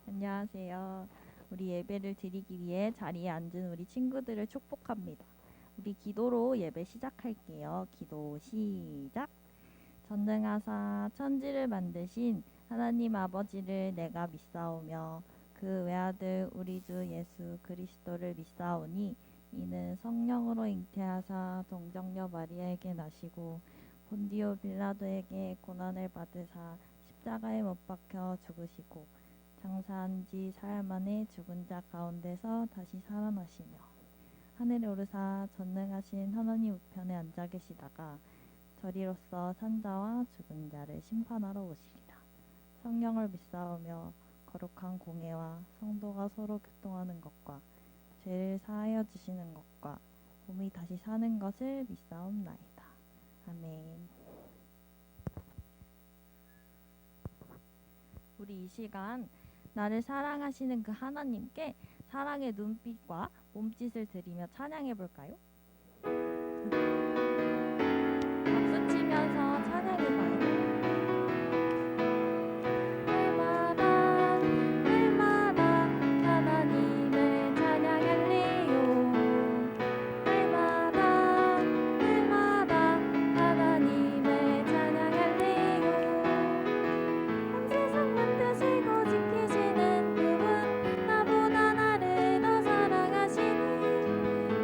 안녕하세요. 우리 예배를 드리기 위해 자리에 앉은 우리 친구들을 축복합니다. 우리 기도로 예배 시작할게요. 기도 시작. 전능하사 천지를 만드신 하나님 아버지를 내가 믿사오며 그 외아들 우리 주 예수 그리스도를 믿사오니 이는 성령으로 잉태하사 동정녀 마리아에게 나시고 본디오 빌라도에게 고난을 받으사 십자가에 못 박혀 죽으시고 장사한 지 사흘 만에 죽은 자 가운데서 다시 살아나시며 하늘에 오르사 전능하신 하나님 우편에 앉아 계시다가 저리로서 산자와 죽은 자를 심판하러 오시리라. 성령을 믿사오며 거룩한 공회와 성도가 서로 교통하는 것과 죄를 사하여 주시는 것과 몸이 다시 사는 것을 믿사옵나이다. 아멘. 우리 이 시간 나를 사랑하시는 그 하나님께 사랑의 눈빛과 몸짓을 들이며 찬양해 볼까요? 박수 치면서 찬양해 봐요. 날마다 하나님을 찬양할래요. 날마다 하나님을 찬양할래요. 온 세상 만드시고 지키시는 그분, 나보다 나를 더 사랑하시니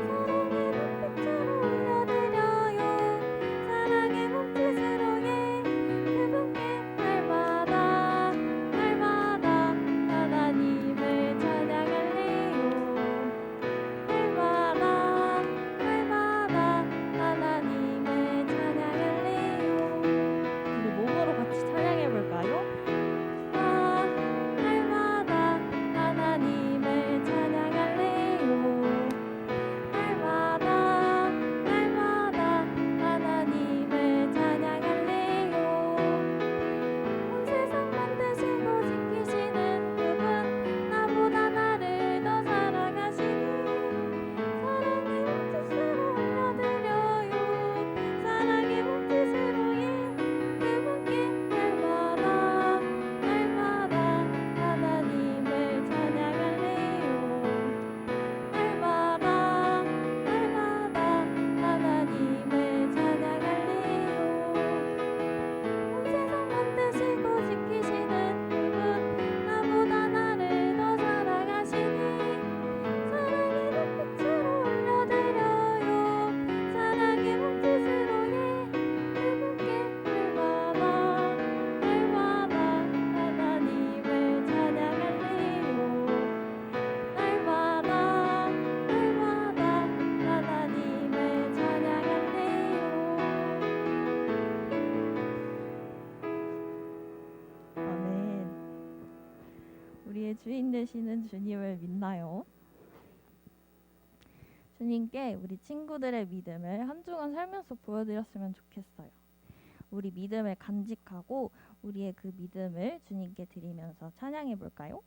사랑의 눈빛으로 올려드려요. 사랑의 몸짓으로 그분께 날마다 하나님을 찬양할래요. 날마다 하나님을 찬양할래요. 우리 몸으로 같이 찬양해 볼까요? 날마다 하나님을 찬양할래요. 날마다 하나님을 찬양할래요. 온 세상 만드시고 지키시는 그분, 나보다 나를 더 사랑하시니 사랑의 몸짓으로 올려드려요. 사랑의 몸짓으로 그분께 날마다 하나님을 찬양할래요. 날마다 하나님을 찬양할래요. 온 세상 만드시고 지키시는 그분, 나보다 나를 더 사랑하시니 사랑의 눈빛으로 올려드려요. 사랑의 몸짓으로 그분께 날마다 하나님을 찬양할래요. 날마다 하나님을 찬양할래요. 아멘. 우리의 주인 되시는 주님을 믿나요? 주님께 우리 친구들의 믿음을 한 주간 살면서 보여드렸으면 좋겠어요. 우리 믿음을 간직하고 우리의 그 믿음을 주님께 드리면서 찬양해 볼까요?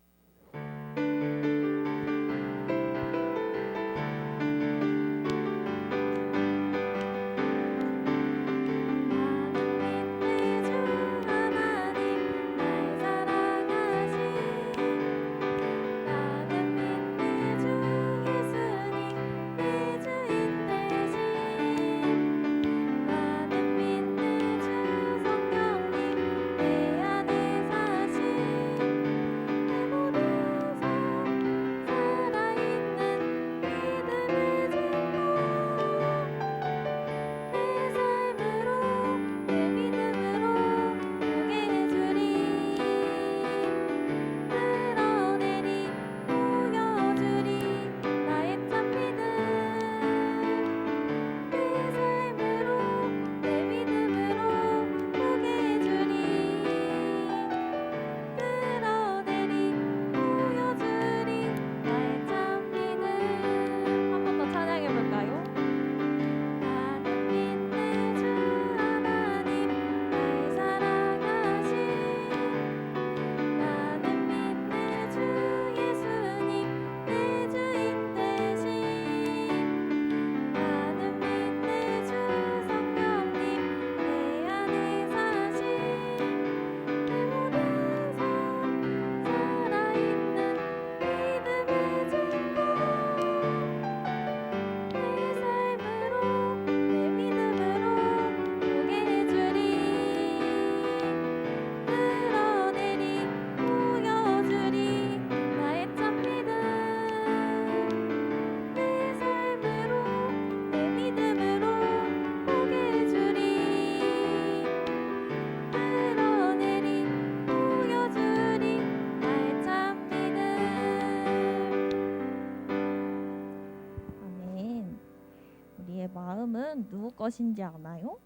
마음은 누구 것인지 아나요?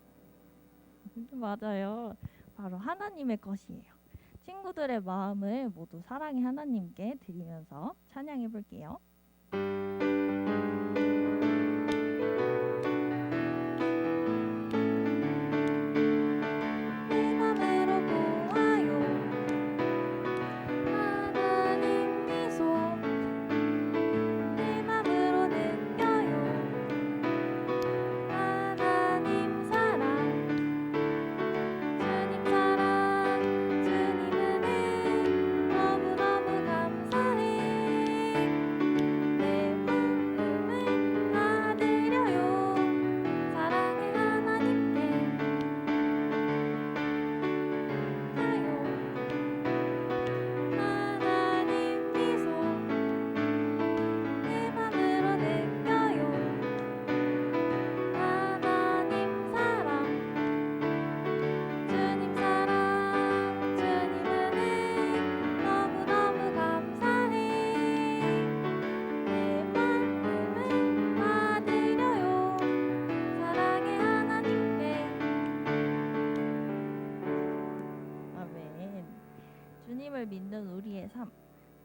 맞아요. 바로 하나님의 것이에요. 친구들의 마음을 모두 사랑의 하나님께 드리면서 찬양해 볼게요. 주님을 믿는 우리의 삶,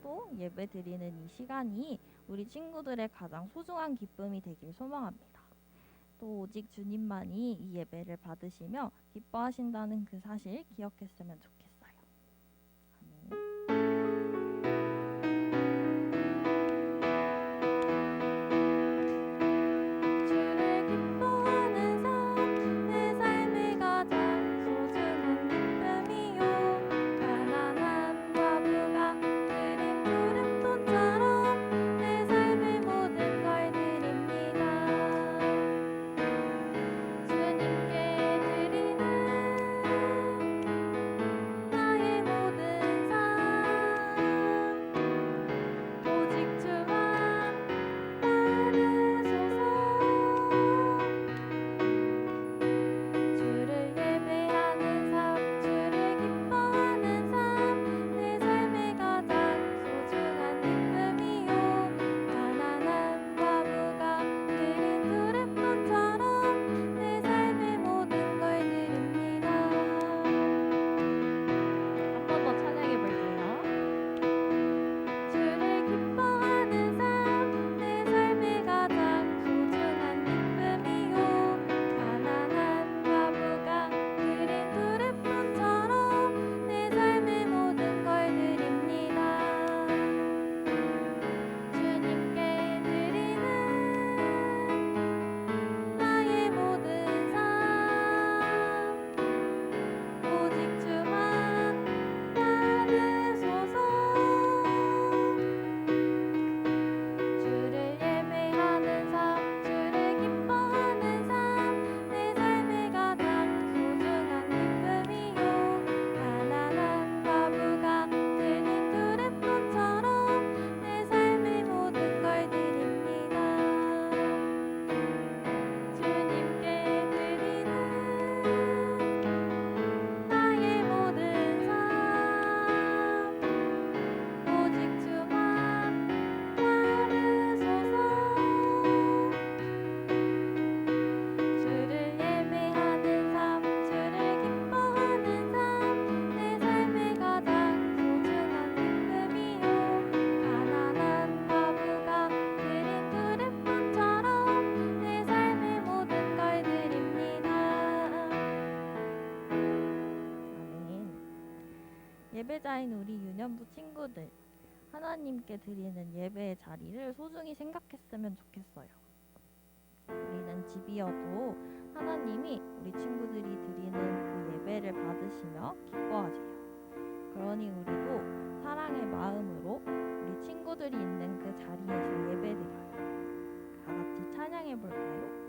또 예배 드리는 이 시간이 우리 친구들의 가장 소중한 기쁨이 되길 소망합니다. 또 오직 주님만이 이 예배를 받으시며 기뻐하신다는 그 사실 기억했으면 좋겠어요. 아멘. 예배자인 우리 유년부 친구들, 하나님께 드리는 예배의 자리를 소중히 생각했으면 좋겠어요. 우리는 집이어도 하나님이 우리 친구들이 드리는 그 예배를 받으시며 기뻐하세요. 그러니 우리도 사랑의 마음으로 우리 친구들이 있는 그 자리에서 예배드려요. 다 같이 찬양해 볼까요?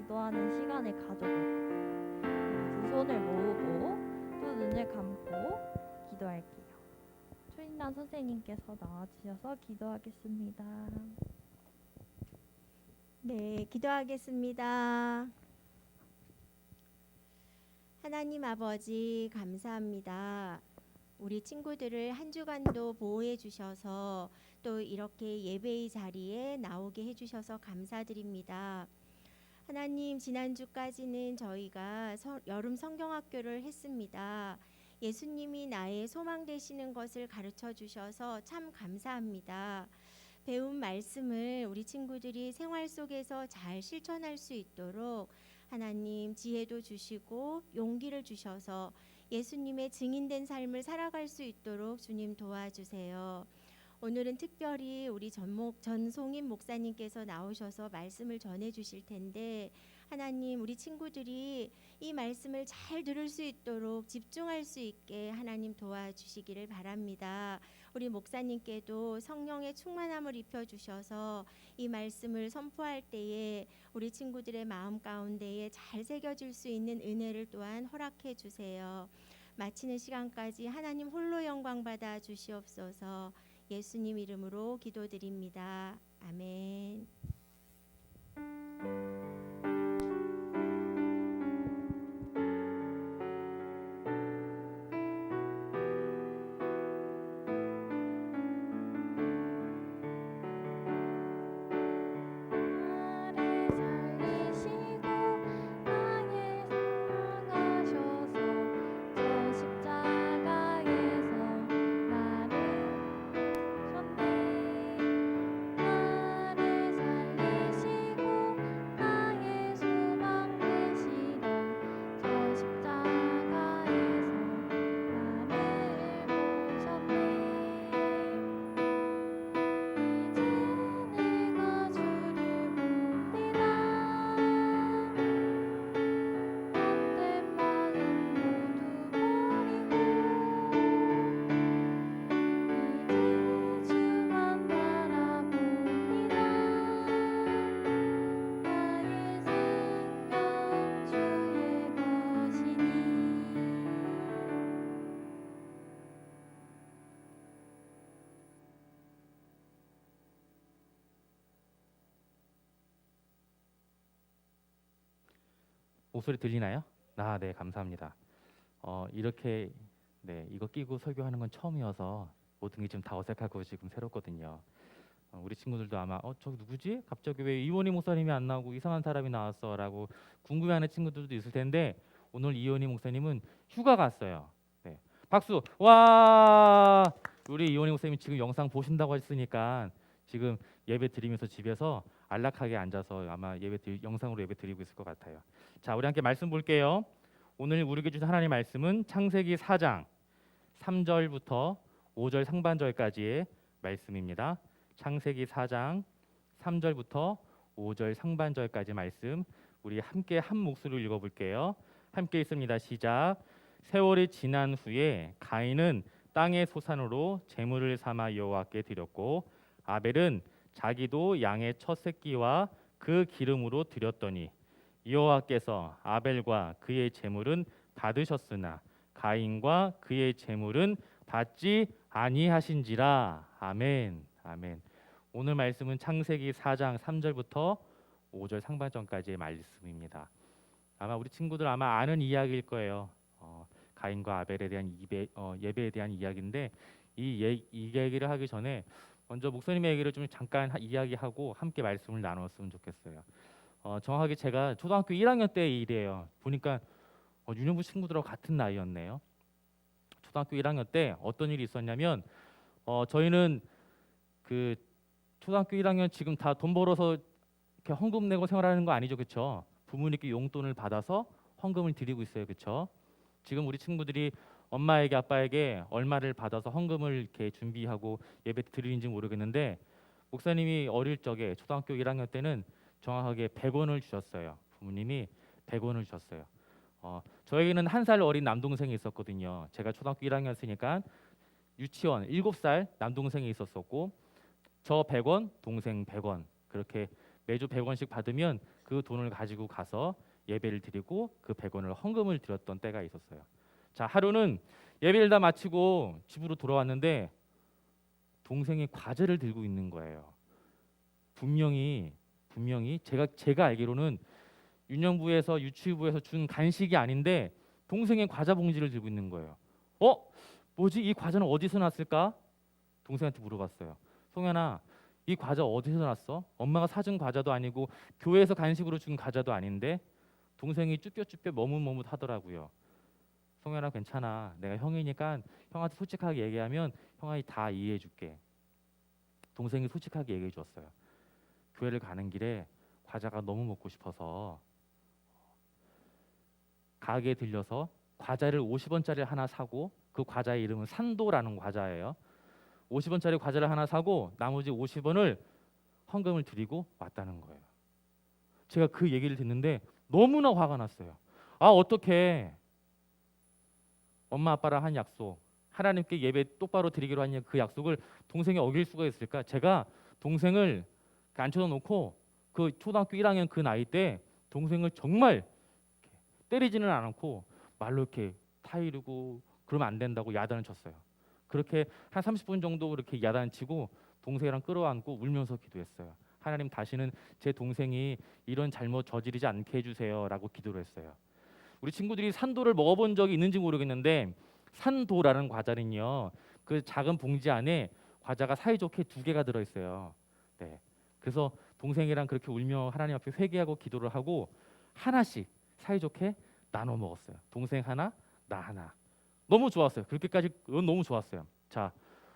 기도하는 시간을 가져볼 거예요. 우리 두 손을 모으고 또 눈을 감고 기도할게요. 초인남 선생님께서 나와주셔서 기도하겠습니다. 네, 기도하겠습니다. 하나님 아버지 감사합니다. 우리 친구들을 한 주간도 보호해 주셔서 또 이렇게 예배의 자리에 나오게 해 주셔서 감사드립니다. 하나님, 지난주까지는 저희가 여름 성경학교를 했습니다. 예수님이 나의 소망 되시는 것을 가르쳐 주셔서 참 감사합니다. 배운 말씀을 우리 친구들이 생활 속에서 잘 실천할 수 있도록 하나님 지혜도 주시고 용기를 주셔서 예수님의 증인된 삶을 살아갈 수 있도록 주님 도와주세요. 오늘은 특별히 우리 전송임 목사님께서 나오셔서 말씀을 전해 주실 텐데 하나님, 우리 친구들이 이 말씀을 잘 들을 수 있도록 집중할 수 있게 하나님 도와주시기를 바랍니다. 우리 목사님께도 성령의 충만함을 입혀 주셔서 이 말씀을 선포할 때에 우리 친구들의 마음 가운데에 잘 새겨질 수 있는 은혜를 또한 허락해 주세요. 마치는 시간까지 하나님 홀로 영광 받아 주시옵소서. 예수님 이름으로 기도드립니다. 아멘. 목소리 들리나요? 네, 감사합니다. 이렇게 이거 끼고 설교하는 건 처음이어서 모든 게 좀 다 어색하고 지금 새롭거든요. 우리 친구들도 아마 저 누구지? 갑자기 왜 이원희 목사님이 안 나오고 이상한 사람이 나왔어라고 궁금해하는 친구들도 있을 텐데 오늘 이원희 목사님은 휴가 갔어요. 네, 박수. 와, 우리 이원희 목사님이 지금 영상 보신다고 했으니까 지금 예배 드리면서 집에서 안락하게 앉아서 아마 영상으로 예배 드리고 있을 것 같아요. 자, 우리 함께 말씀 볼게요. 오늘 우리에게 주신 하나님의 말씀은 창세기 4장 3절부터 5절 상반절까지의 말씀입니다. 창세기 4장 3절부터 5절 상반절까지 말씀 우리 함께 한 목소리로 읽어볼게요. 함께 있습니다. 시작. 세월이 지난 후에 가인은 땅의 소산으로 제물을 삼아 여호와께 드렸고 아벨은 자기도 양의 첫 새끼와 그 기름으로 드렸더니 여호와께서 아벨과 그의 제물은 받으셨으나 가인과 그의 제물은 받지 아니하신지라. 아멘. 아멘. 오늘 말씀은 창세기 4장 3절부터 5절 상반절까지의 말씀입니다. 아마 우리 친구들 아마 아는 이야기일 거예요. 가인과 아벨에 대한 예배에 대한 이야기인데 이 얘기를 하기 전에 먼저 목사님의 얘기를 좀 잠깐 이야기하고 함께 말씀을 나눴으면 좋겠어요. 정확하게 제가 초등학교 1학년 때의 일이에요. 보니까 유년부 친구들하고 같은 나이였네요. 초등학교 1학년 때 어떤 일이 있었냐면 저희는 그 초등학교 1학년 지금 다 돈 벌어서 이렇게 헌금 내고 생활하는 거 아니죠, 그렇죠? 부모님께 용돈을 받아서 헌금을 드리고 있어요, 그렇죠? 지금 우리 친구들이 엄마에게 아빠에게 얼마를 받아서 헌금을 이렇게 준비하고 예배 드리는지 모르겠는데 목사님이 어릴 적에 초등학교 1학년 때는 정확하게 100원을 주셨어요. 부모님이 100원을 주셨어요. 저에게는 한 살 어린 남동생이 있었거든요. 제가 초등학교 1학년이었으니까 유치원 7살 남동생이 있었었고 저 100원, 동생 100원 그렇게 매주 100원씩 받으면 그 돈을 가지고 가서 예배를 드리고 그 100원을 헌금을 드렸던 때가 있었어요. 자, 하루는 예배를 다 마치고 집으로 돌아왔는데 동생이 과자를 들고 있는 거예요. 분명히 제가 알기로는 유년부에서 유치부에서 준 간식이 아닌데 동생의 과자 봉지를 들고 있는 거예요. 뭐지? 이 과자는 어디서 났을까? 동생한테 물어봤어요. 송현아, 이 과자 어디서 났어? 엄마가 사준 과자도 아니고 교회에서 간식으로 준 과자도 아닌데. 동생이 쭈뼛쭈뼛 머뭇머뭇하더라고요. 송현아, 괜찮아. 내가 형이니까 형한테 솔직하게 얘기하면 형이 다 이해해 줄게. 동생이 솔직하게 얘기해 줬어요. 교회를 가는 길에 과자가 너무 먹고 싶어서 가게에 들려서 과자를 50원짜리 하나 사고, 그 과자의 이름은 산도라는 과자예요. 50원짜리 과자를 하나 사고 나머지 50원을 헌금을 드리고 왔다는 거예요. 제가 그 얘기를 듣는데 너무나 화가 났어요. 어떻게 엄마 아빠랑 한 약속, 하나님께 예배 똑바로 드리기로 한 그 약속을 동생이 어길 수가 있을까? 제가 동생을 앉혀서 놓고 그 초등학교 1학년 그 나이 때 동생을 정말 때리지는 않고 말로 이렇게 타이르고 그러면 안 된다고 야단을 쳤어요. 그렇게 한 30분 정도 그렇게 야단 치고 동생이랑 끌어안고 울면서 기도했어요. 하나님, 다시는 제 동생이 이런 잘못 저지르지 않게 해주세요라고 기도를 했어요. 우리 친구들이 산도를 먹어본 적이 있는지 모르겠는데 산도라는 과자는요, 그 작은 봉지 안에 과자가 사이좋게 2개가 들어있어요. 네, 그래서 동생이랑 그렇게 울며 하나님 앞에 회개하고 기도를 하고 하나씩 사이좋게 나눠 먹었어요. 동생 하나, 나 하나. 너무 좋았어요. 그렇게까지 너무 좋았어요. 자,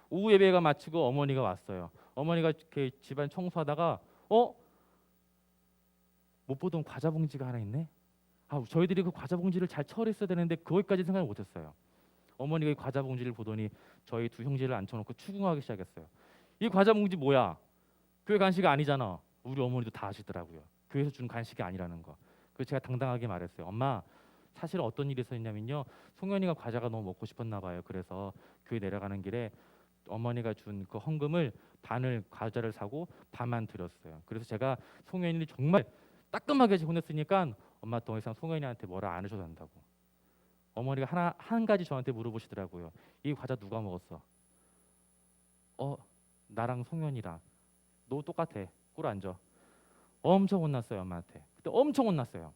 오후 예배가 마치고 어머니가 왔어요. 어머니가 이렇게 집안 청소하다가 못 보던 과자 봉지가 하나 있네. 저희들이 그 과자 봉지를 잘 처리했어야 되는데 거기까지 생각을 못했어요. 어머니가 이 과자 봉지를 보더니 저희 두 형제를 앉혀놓고 추궁하기 시작했어요. 이 과자 봉지 뭐야? 교회 간식이 아니잖아. 우리 어머니도 다 아시더라고요. 교회에서 준 간식이 아니라는 거. 그래서 제가 당당하게 말했어요. 엄마, 사실 어떤 일이 있었냐면요, 송현이가 과자가 너무 먹고 싶었나 봐요. 그래서 교회 내려가는 길에 어머니가 준 그 헌금을 반을 과자를 사고 반만 드렸어요. 그래서 제가 송현이를 정말 따끔하게 혼냈으니까 엄마 더 이상 송현이한테 뭐라 안 하셔도 된다고. 어머니가 한 가지 저한테 물어보시더라고요. 이 과자 누가 먹었어? 나랑 송현이랑. 너 똑같아. 꿇어 앉아. 엄청 혼났어요, 엄마한테. 그때 엄청 혼났어요.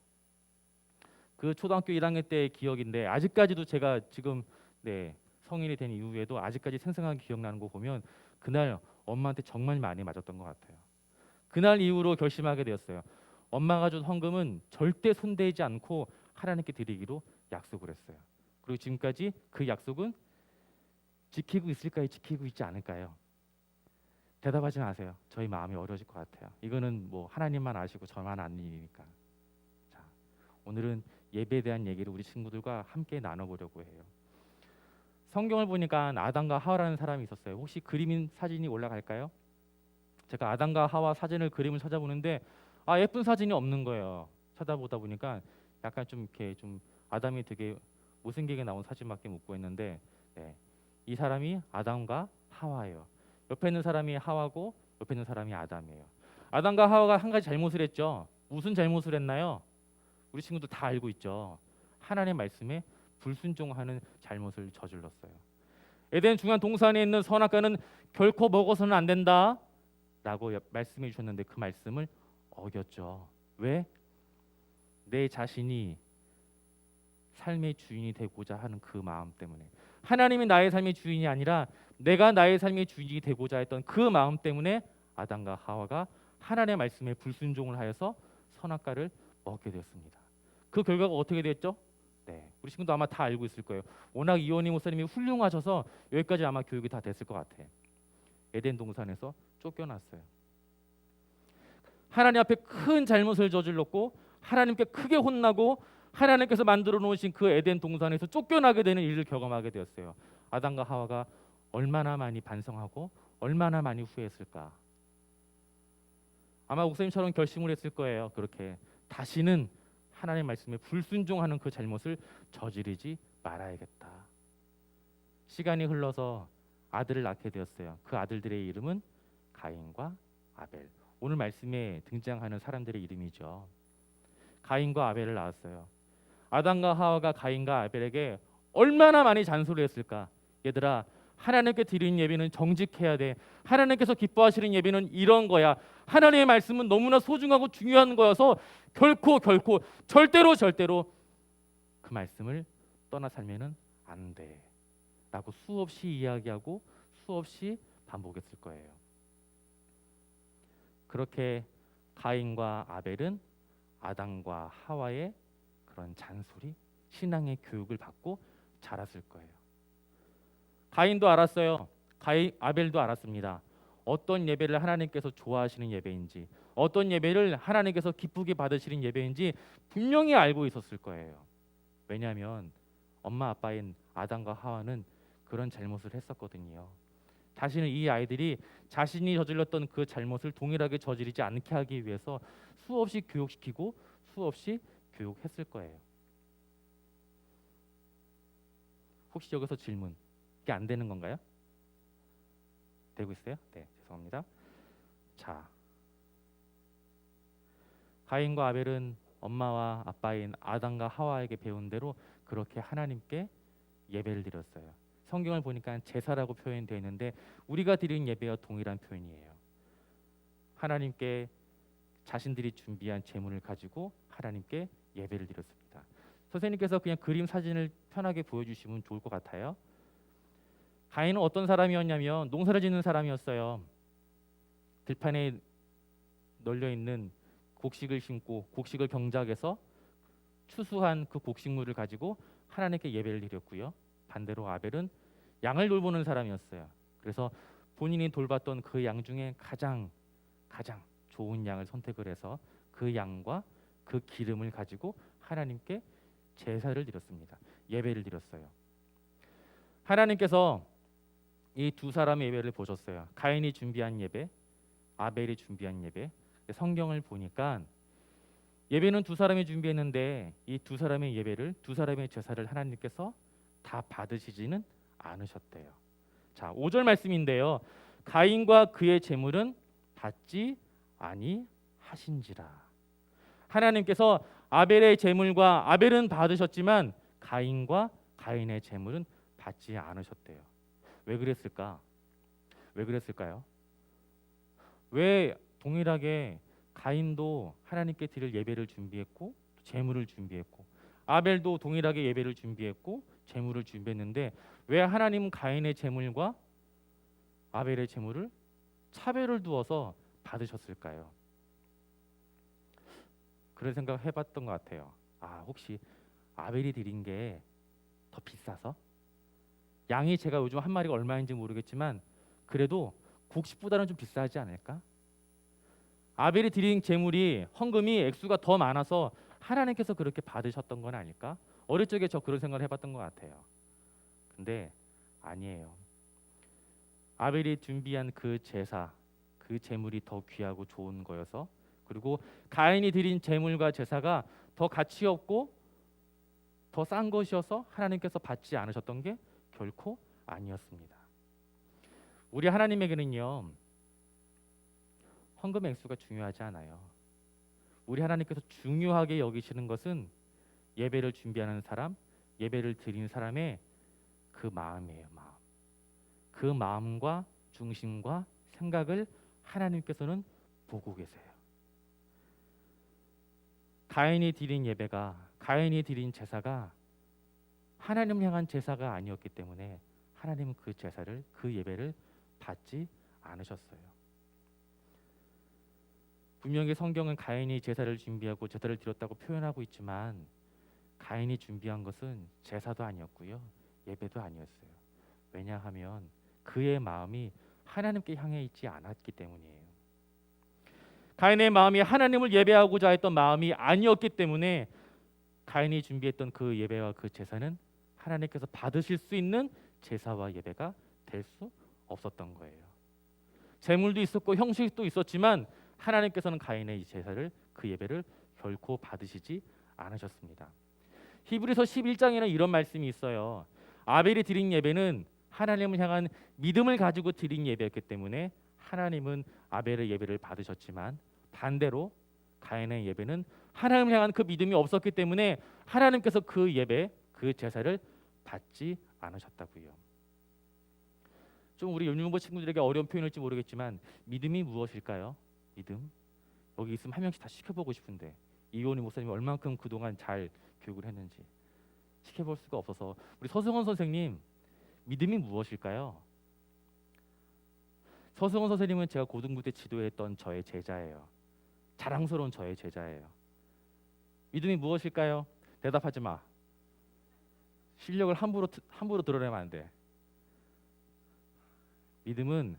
그 초등학교 1학년 때의 기억인데 아직까지도 제가 지금 성인이 된 이후에도 아직까지 생생하게 기억나는 거 보면 그날 엄마한테 정말 많이 맞았던 것 같아요. 그날 이후로 결심하게 되었어요. 엄마가 준 헌금은 절대 손대지 않고 하나님께 드리기로 약속을 했어요. 그리고 지금까지 그 약속은 지키고 있을까요? 지키고 있지 않을까요? 대답하지 마세요. 저희 마음이 어려워질 것 같아요. 이거는 뭐 하나님만 아시고 저만 아는 일이니까. 자, 오늘은 예배에 대한 얘기를 우리 친구들과 함께 나눠보려고 해요. 성경을 보니까 아담과 하와라는 사람이 있었어요. 혹시 그림 사진이 올라갈까요? 제가 아담과 하와 사진을 그림을 찾아보는데 예쁜 사진이 없는 거예요. 찾아보다 보니까 약간 좀 이렇게 좀 아담이 되게 못생기게 나온 사진밖에 못 구했는데 이 사람이 아담과 하와예요. 옆에 있는 사람이 하와고 옆에 있는 사람이 아담이에요. 아담과 하와가 한 가지 잘못을 했죠. 무슨 잘못을 했나요? 우리 친구도 다 알고 있죠. 하나님의 말씀에 불순종하는 잘못을 저질렀어요. 에덴 중간 동산에 있는 선악과는 결코 먹어서는 안 된다 라고 말씀해 주셨는데 그 말씀을 어겼죠. 왜? 내 자신이 삶의 주인이 되고자 하는 그 마음 때문에. 하나님이 나의 삶의 주인이 아니라 내가 나의 삶의 주인이 되고자 했던 그 마음 때문에 아담과 하와가 하나님의 말씀에 불순종을 하여서 선악과를 먹게 되었습니다. 그 결과가 어떻게 됐죠? 우리 친구도 아마 다 알고 있을 거예요. 워낙 이원희 목사님이 훌륭하셔서 여기까지 아마 교육이 다 됐을 것 같아. 에덴 동산에서 쫓겨났어요. 하나님 앞에 큰 잘못을 저질렀고 하나님께 크게 혼나고 하나님께서 만들어 놓으신 그 에덴 동산에서 쫓겨나게 되는 일을 경험하게 되었어요. 아담과 하와가 얼마나 많이 반성하고 얼마나 많이 후회했을까. 아마 목사님처럼 결심을 했을 거예요. 그렇게 다시는 하나님의 말씀에 불순종하는 그 잘못을 저지르지 말아야겠다. 시간이 흘러서 아들을 낳게 되었어요. 그 아들들의 이름은 가인과 아벨. 오늘 말씀에 등장하는 사람들의 이름이죠. 가인과 아벨을 낳았어요. 아담과 하와가 가인과 아벨에게 얼마나 많이 잔소리를 했을까? 얘들아, 하나님께 드리는 예배는 정직해야 돼. 하나님께서 기뻐하시는 예배는 이런 거야. 하나님의 말씀은 너무나 소중하고 중요한 거여서 결코 절대로 그 말씀을 떠나 살면은 안 돼. 라고 수없이 이야기하고 수없이 반복했을 거예요. 그렇게 가인과 아벨은 아담과 하와의 그런 잔소리, 신앙의 교육을 받고 자랐을 거예요. 가인도 알았어요. 아벨도 알았습니다. 어떤 예배를 하나님께서 좋아하시는 예배인지, 어떤 예배를 하나님께서 기쁘게 받으시는 예배인지 분명히 알고 있었을 거예요. 왜냐하면 엄마 아빠인 아담과 하와는 그런 잘못을 했었거든요. 자신은 이 아이들이 자신이 저질렀던 그 잘못을 동일하게 저지르지 않게 하기 위해서 수없이 교육시키고 수없이 교육했을 거예요. 혹시 여기서 질문, 이게 안 되는 건가요? 되고 있어요? 네, 죄송합니다. 자, 가인과 아벨은 엄마와 아빠인 아담과 하와에게 배운 대로 그렇게 하나님께 예배를 드렸어요. 성경을 보니까 제사라고 표현되어 있는데 우리가 드리는 예배와 동일한 표현이에요. 하나님께 자신들이 준비한 제물을 가지고 하나님께 예배를 드렸습니다. 선생님께서 그냥 그림 사진을 편하게 보여주시면 좋을 것 같아요. 가인은 어떤 사람이었냐면 농사를 짓는 사람이었어요. 들판에 널려 있는 곡식을 심고 곡식을 경작해서 추수한 그 곡식물을 가지고 하나님께 예배를 드렸고요. 반대로 아벨은 양을 돌보는 사람이었어요. 그래서 본인이 돌봤던 그 양 중에 가장 좋은 양을 선택을 해서 그 양과 그 기름을 가지고 하나님께 제사를 드렸습니다. 예배를 드렸어요. 하나님께서 이 두 사람의 예배를 보셨어요. 가인이 준비한 예배, 아벨이 준비한 예배. 성경을 보니까 예배는 두 사람이 준비했는데 이 두 사람의 예배를, 두 사람의 제사를 하나님께서 다 받으시지는 않으셨대요. 자, 5절 말씀인데요. 가인과 그의 제물은 받지 아니하신지라. 하나님께서 아벨의 제물과 아벨은 받으셨지만 가인과 가인의 제물은 받지 않으셨대요. 왜 그랬을까? 왜 그랬을까요? 왜 동일하게 가인도 하나님께 드릴 예배를 준비했고 제물을 준비했고 아벨도 동일하게 예배를 준비했고 제물을 준비했는데 왜 하나님은 가인의 제물과 아벨의 제물을 차별을 두어서 받으셨을까요? 그런 생각 해봤던 것 같아요. 혹시 아벨이 드린 게 더 비싸서? 양이 제가 요즘 한 마리가 얼마인지 모르겠지만 그래도 곡식보다는 좀 비싸지 않을까? 아벨이 드린 제물이 헌금이 액수가 더 많아서 하나님께서 그렇게 받으셨던 건 아닐까? 어릴 적에 저 그런 생각을 해봤던 것 같아요. 근데 아니에요. 아벨이 준비한 그 제사, 그 제물이 더 귀하고 좋은 거여서, 그리고 가인이 드린 제물과 제사가 더 가치 없고 더 싼 것이어서 하나님께서 받지 않으셨던 게 결코 아니었습니다. 우리 하나님에게는요, 헌금 액수가 중요하지 않아요. 우리 하나님께서 중요하게 여기시는 것은 예배를 준비하는 사람, 예배를 드리는 사람의 그 마음이에요. 마음. 그 마음과 중심과 생각을 하나님께서는 보고 계세요. 가인이 드린 예배가, 가인이 드린 제사가 하나님을 향한 제사가 아니었기 때문에 하나님은 그 제사를, 그 예배를 받지 않으셨어요. 분명히 성경은 가인이 제사를 준비하고 제사를 드렸다고 표현하고 있지만 가인이 준비한 것은 제사도 아니었고요, 예배도 아니었어요. 왜냐하면 그의 마음이 하나님께 향해 있지 않았기 때문이에요. 가인의 마음이 하나님을 예배하고자 했던 마음이 아니었기 때문에 가인이 준비했던 그 예배와 그 제사는 하나님께서 받으실 수 있는 제사와 예배가 될 수 없었던 거예요. 제물도 있었고 형식도 있었지만 하나님께서는 가인의 이 제사를, 그 예배를 결코 받으시지 않으셨습니다. 히브리서 11장에는 이런 말씀이 있어요. 아벨이 드린 예배는 하나님을 향한 믿음을 가지고 드린 예배였기 때문에 하나님은 아벨의 예배를 받으셨지만 반대로 가인의 예배는 하나님을 향한 그 믿음이 없었기 때문에 하나님께서 그 예배, 그 제사를 받지 않으셨다고요. 좀 우리 윤유부 친구들에게 어려운 표현일지 모르겠지만 믿음이 무엇일까요? 믿음? 여기 있으면 한 명씩 다 시켜보고 싶은데 이원희 목사님이 얼만큼 그동안 잘 교육을 했는지 시켜볼 수가 없어서 우리 서승원 선생님 믿음이 무엇일까요? 서승원 선생님은 제가 고등부 때 지도했던 저의 제자예요. 자랑스러운 저의 제자예요. 믿음이 무엇일까요? 대답하지 마. 실력을 함부로 드러내면 안 돼. 믿음은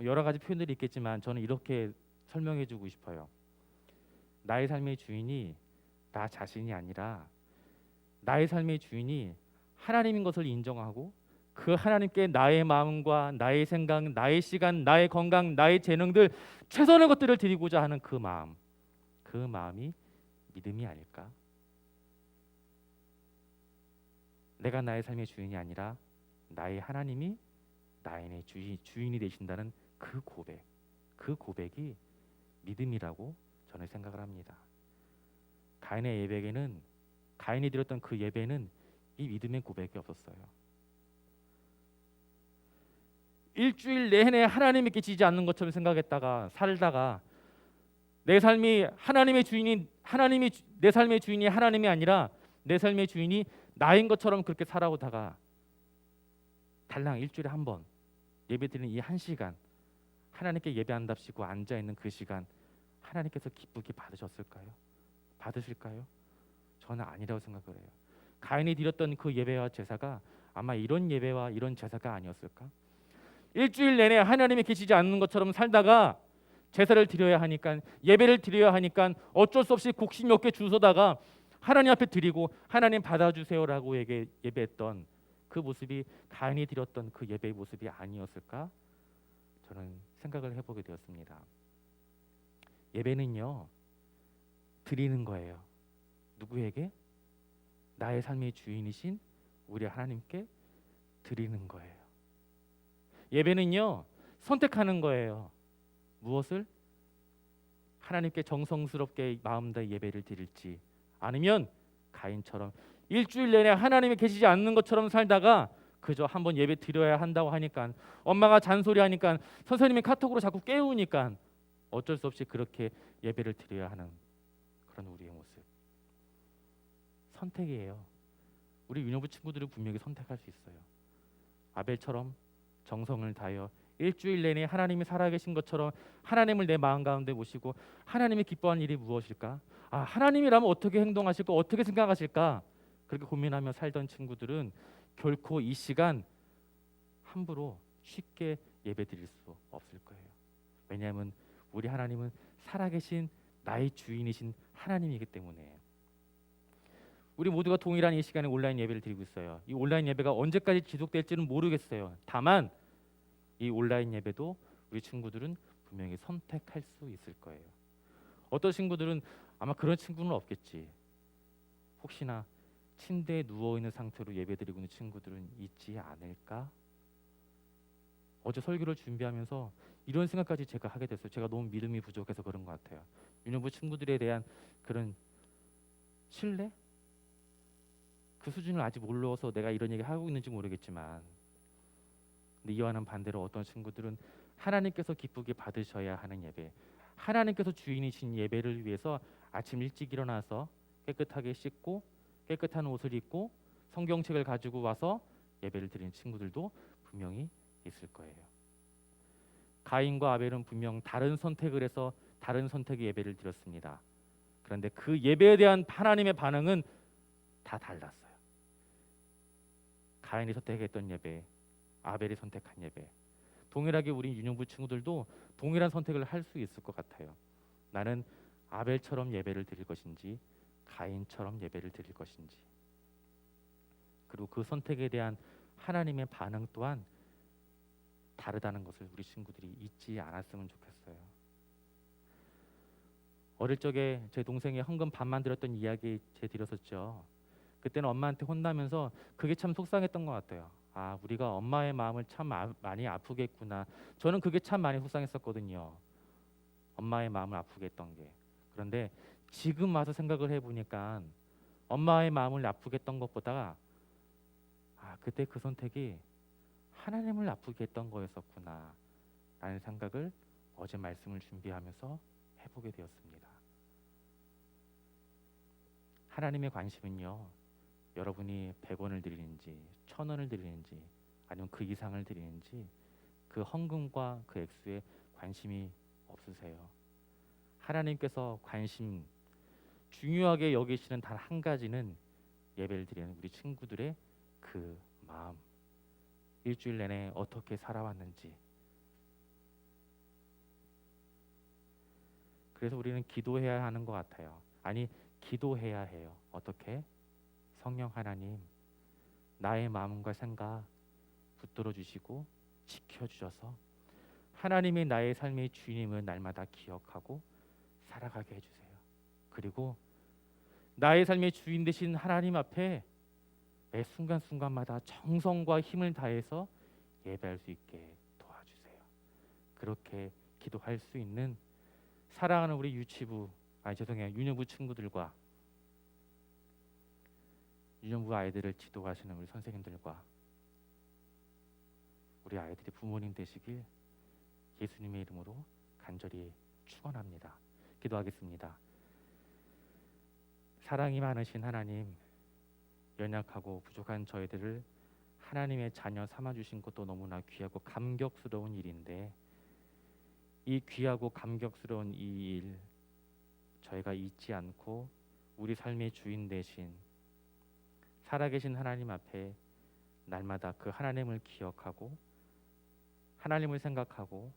여러 가지 표현들이 있겠지만 저는 이렇게 설명해주고 싶어요. 나의 삶의 주인이 나 자신이 아니라 나의 삶의 주인이 하나님인 것을 인정하고 그 하나님께 나의 마음과 나의 생각, 나의 시간, 나의 건강, 나의 재능들 최선의 것들을 드리고자 하는 그 마음이 믿음이 아닐까? 내가 나의 삶의 주인이 아니라 나의 하나님이 나의 주인이 되신다는 그 고백이 믿음이라고 저는 생각을 합니다. 가인의 예배에는 가인이 드렸던 그 예배는 이 믿음의 고백이 없었어요. 일주일 내내 하나님이 계시지 않는 것처럼 생각했다가 살다가 내 삶이 하나님의 주인이 내 삶의 주인이 하나님이 아니라 내 삶의 주인이 나인 것처럼 그렇게 살아오다가 달랑 일주일에 한 번 예배드리는 이 한 시간 하나님께 예배한답시고 앉아 있는 그 시간 하나님께서 기쁘게 받으실까요? 저는 아니라고 생각을 해요. 가인이 드렸던 그 예배와 제사가 아마 이런 예배와 이런 제사가 아니었을까? 일주일 내내 하나님이 계시지 않는 것처럼 살다가 제사를 드려야 하니까 예배를 드려야 하니까 어쩔 수 없이 곡식 몇 개 주워다가 하나님 앞에 드리고 하나님 받아주세요라고 예배했던 그 모습이 가인이 드렸던 그 예배의 모습이 아니었을까? 저는 생각을 해보게 되었습니다. 예배는요 드리는 거예요. 누구에게? 나의 삶의 주인이신 우리 하나님께 드리는 거예요. 예배는요 선택하는 거예요. 무엇을? 하나님께 정성스럽게 마음 다해 예배를 드릴지 아니면 가인처럼 일주일 내내 하나님이 계시지 않는 것처럼 살다가 그저 한번 예배 드려야 한다고 하니까 엄마가 잔소리하니까 선생님이 카톡으로 자꾸 깨우니까 어쩔 수 없이 그렇게 예배를 드려야 하는 그런 우리의 모습. 선택이에요. 우리 윤여부 친구들은 분명히 선택할 수 있어요. 아벨처럼 정성을 다하여 일주일 내내 하나님이 살아계신 것처럼 하나님을 내 마음 가운데 모시고 하나님이 기뻐하는 일이 무엇일까? 하나님이라면 어떻게 행동하실까? 어떻게 생각하실까? 그렇게 고민하며 살던 친구들은 결코 이 시간 함부로 쉽게 예배드릴 수 없을 거예요. 왜냐하면 우리 하나님은 살아계신 나의 주인이신 하나님이기 때문에. 우리 모두가 동일한 이 시간에 온라인 예배를 드리고 있어요. 이 온라인 예배가 언제까지 지속될지는 모르겠어요. 다만 이 온라인 예배도 우리 친구들은 분명히 선택할 수 있을 거예요. 어떤 친구들은 아마 그런 친구는 없겠지. 혹시나 침대에 누워있는 상태로 예배드리고 있는 친구들은 있지 않을까? 어제 설교를 준비하면서 이런 생각까지 제가 하게 됐어요. 제가 너무 믿음이 부족해서 그런 것 같아요. 유년부 친구들에 대한 그런 신뢰? 그 수준을 아직 몰라서 내가 이런 얘기 하고 있는지 모르겠지만 근데 이와는 반대로 어떤 친구들은 하나님께서 기쁘게 받으셔야 하는 예배, 하나님께서 주인이신 예배를 위해서 아침 일찍 일어나서 깨끗하게 씻고 깨끗한 옷을 입고 성경책을 가지고 와서 예배를 드리는 친구들도 분명히 있을 거예요. 가인과 아벨은 분명 다른 선택을 해서 다른 선택의 예배를 드렸습니다. 그런데 그 예배에 대한 하나님의 반응은 다 달랐어요. 가인이 선택했던 예배, 아벨이 선택한 예배. 동일하게 우리 윤영부 친구들도 동일한 선택을 할 수 있을 것 같아요. 나는 아벨처럼 예배를 드릴 것인지 가인처럼 예배를 드릴 것인지. 그리고 그 선택에 대한 하나님의 반응 또한 다르다는 것을 우리 친구들이 잊지 않았으면 좋겠어요. 어릴 적에 제 동생이 헌금 반만 드렸던 이야기 제 드렸었죠. 그때는 엄마한테 혼나면서 그게 참 속상했던 것 같아요. 아, 우리가 엄마의 마음을 참 많이 아프게 했구나. 저는 그게 참 많이 속상했었거든요. 엄마의 마음을 아프게 했던 게. 그런데 지금 와서 생각을 해보니까 엄마의 마음을 아프게 했던 것보다 그때 그 선택이 하나님을 아프게 했던 거였었구나 라는 생각을 어제 말씀을 준비하면서 해보게 되었습니다. 하나님의 관심은요, 여러분이 100원을 드리는지 1000원을 드리는지 아니면 그 이상을 드리는지 그 헌금과 그 액수에 관심이 없으세요. 하나님께서 관심 중요하게 여기시는 단 한 가지는 예배를 드리는 우리 친구들의 그 마음, 일주일 내내 어떻게 살아왔는지. 그래서 우리는 기도해야 하는 것 같아요. 아니, 기도해야 해요. 어떻게? 성령 하나님, 나의 마음과 생각 붙들어 주시고 지켜주셔서 하나님이 나의 삶의 주인임을 날마다 기억하고 살아가게 해주세요. 그리고 나의 삶의 주인 되신 하나님 앞에 매 순간순간마다 정성과 힘을 다해서 예배할 수 있게 도와주세요. 그렇게 기도할 수 있는 사랑하는 우리 유년부 친구들과 유년부 아이들을 지도하시는 우리 선생님들과 우리 아이들이 부모님 되시길 예수님의 이름으로 간절히 축원합니다. 기도하겠습니다. 사랑이 많으신 하나님, 연약하고 부족한 저희들을 하나님의 자녀 삼아주신 것도 너무나 귀하고 감격스러운 일인데 이 귀하고 감격스러운 이 일 저희가 잊지 않고 우리 삶의 주인 되신 살아계신 하나님 앞에 날마다 그 하나님을 기억하고 하나님을 생각하고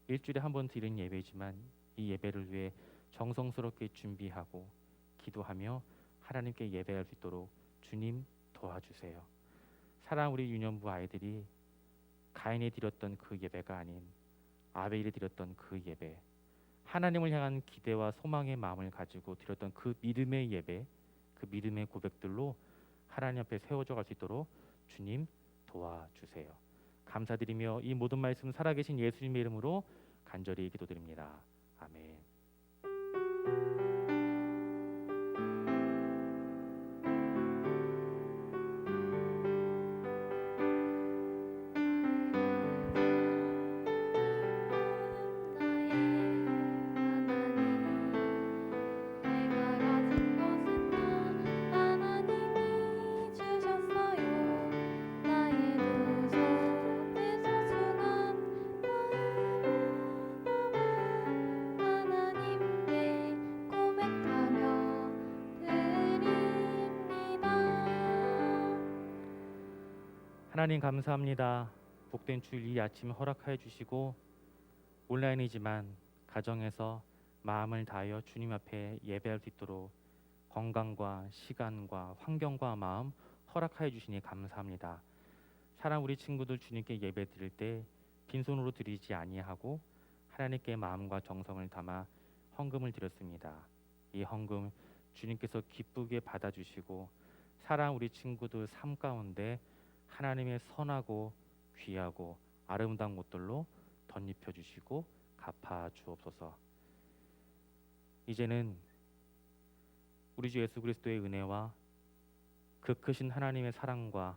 일주일에 한 번 드리는 예배지만 이 예배를 위해 정성스럽게 준비하고 기도하며 하나님께 예배할 수 있도록 주님 도와주세요. 사랑 우리 유년부 아이들이 가인이 드렸던 그 예배가 아닌 아벨이 드렸던 그 예배, 하나님을 향한 기대와 소망의 마음을 가지고 드렸던 그 믿음의 예배, 그 믿음의 고백들로 하나님 앞에 세워져 갈 수 있도록 주님 도와주세요. 감사드리며 이 모든 말씀 살아계신 예수님의 이름으로 간절히 기도드립니다. 아멘. 하나님 감사합니다. 복된 주일 이 아침 허락하여 주시고 온라인이지만 가정에서 마음을 다하여 주님 앞에 예배할 수 있도록 건강과 시간과 환경과 마음 허락하여 주시니 감사합니다. 사랑 우리 친구들 주님께 예배 드릴 때 빈손으로 드리지 아니하고 하나님께 마음과 정성을 담아 헌금을 드렸습니다. 이 헌금 주님께서 기쁘게 받아주시고 사랑 우리 친구들 삶 가운데 하나님의 선하고 귀하고 아름다운 것들로 덧입혀 주시고 갚아 주옵소서. 이제는 우리 주 예수 그리스도의 은혜와 그 크신 하나님의 사랑과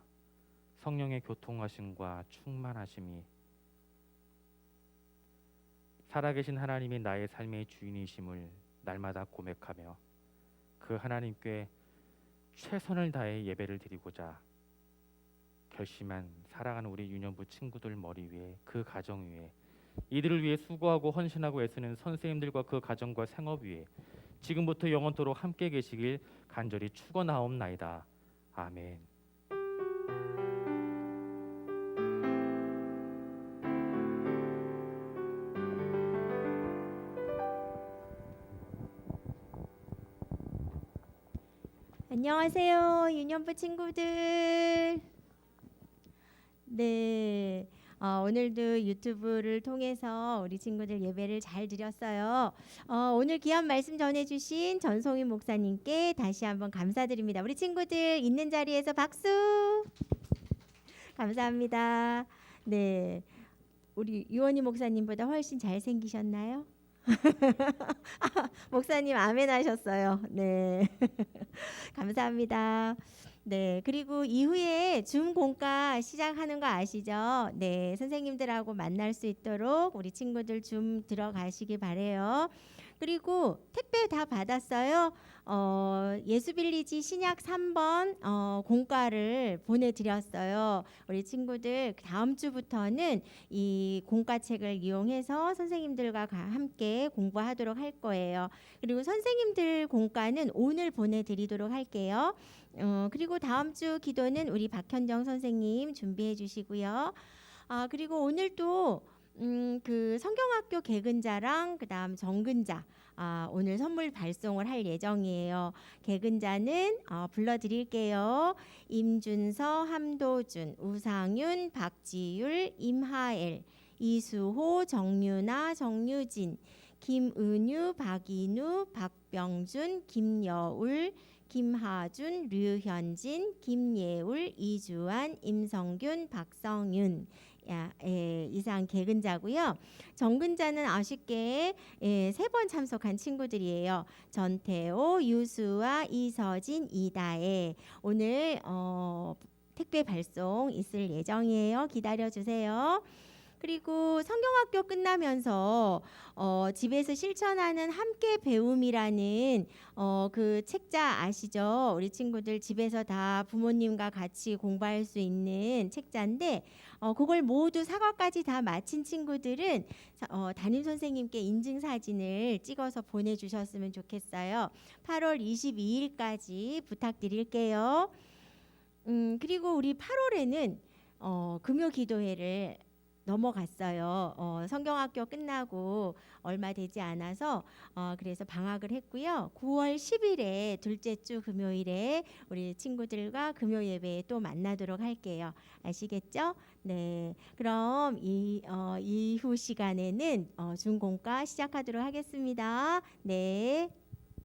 성령의 교통하심과 충만하심이 살아계신 하나님이 나의 삶의 주인이심을 날마다 고백하며 그 하나님께 최선을 다해 예배를 드리고자 결심한 사랑하는 우리 유년부 친구들 머리 위에 그 가정 위에 이들을 위해 수고하고 헌신하고 애쓰는 선생님들과 그 가정과 생업 위에 지금부터 영원토록 함께 계시길 간절히 축원하옵나이다. 아멘. 안녕하세요, 유년부 친구들. 네, 오늘도 유튜브를 통해서 우리 친구들 예배를 잘 드렸어요. 오늘 귀한 말씀 전해주신 전송희 목사님께 다시 한번 감사드립니다. 우리 친구들 있는 자리에서 박수. 감사합니다. 네, 우리 유원희 목사님보다 훨씬 잘생기셨나요? 목사님 아멘 하셨어요. 네. 감사합니다. 네, 그리고 이후에 줌 공과 시작하는 거 아시죠? 네, 선생님들하고 만날 수 있도록 우리 친구들 줌 들어가시기 바래요. 그리고 택배 다 받았어요. 예수빌리지 신약 3번 공과를 보내드렸어요. 우리 친구들 다음 주부터는 이 공과책을 이용해서 선생님들과 함께 공부하도록 할 거예요. 그리고 선생님들 공과는 오늘 보내드리도록 할게요. 그리고 다음 주 기도는 우리 박현정 선생님 준비해 주시고요. 그리고 오늘 또 그 성경학교 개근자랑 그다음 정근자 오늘 선물 발송을 할 예정이에요. 개근자는 불러드릴게요. 임준서, 함도준, 우상윤, 박지율, 임하엘, 이수호, 정유나, 정유진, 김은유, 박인우, 박병준, 김여울, 김하준, 류현진, 김예울, 이주환, 임성균, 박성윤. 이상 개근자고요. 정근자는 아쉽게 3번 참석한 친구들이에요. 전태호, 유수아, 이서진, 이다혜. 오늘 택배 발송 있을 예정이에요. 기다려주세요. 그리고 성경학교 끝나면서 집에서 실천하는 함께 배움이라는 그 책자 아시죠? 우리 친구들 집에서 다 부모님과 같이 공부할 수 있는 책자인데 그걸 모두 사과까지 다 마친 친구들은 담임 선생님께 인증 사진을 찍어서 보내주셨으면 좋겠어요. 8월 22일까지 부탁드릴게요. 그리고 우리 8월에는 금요 기도회를 넘어갔어요. 성경학교 끝나고 얼마 되지 않아서 그래서 방학을 했고요. 9월 10일에 둘째 주 금요일에 우리 친구들과 금요 예배에 또 만나도록 할게요. 아시겠죠? 네. 그럼 이후 시간에는 중공과 시작하도록 하겠습니다. 네.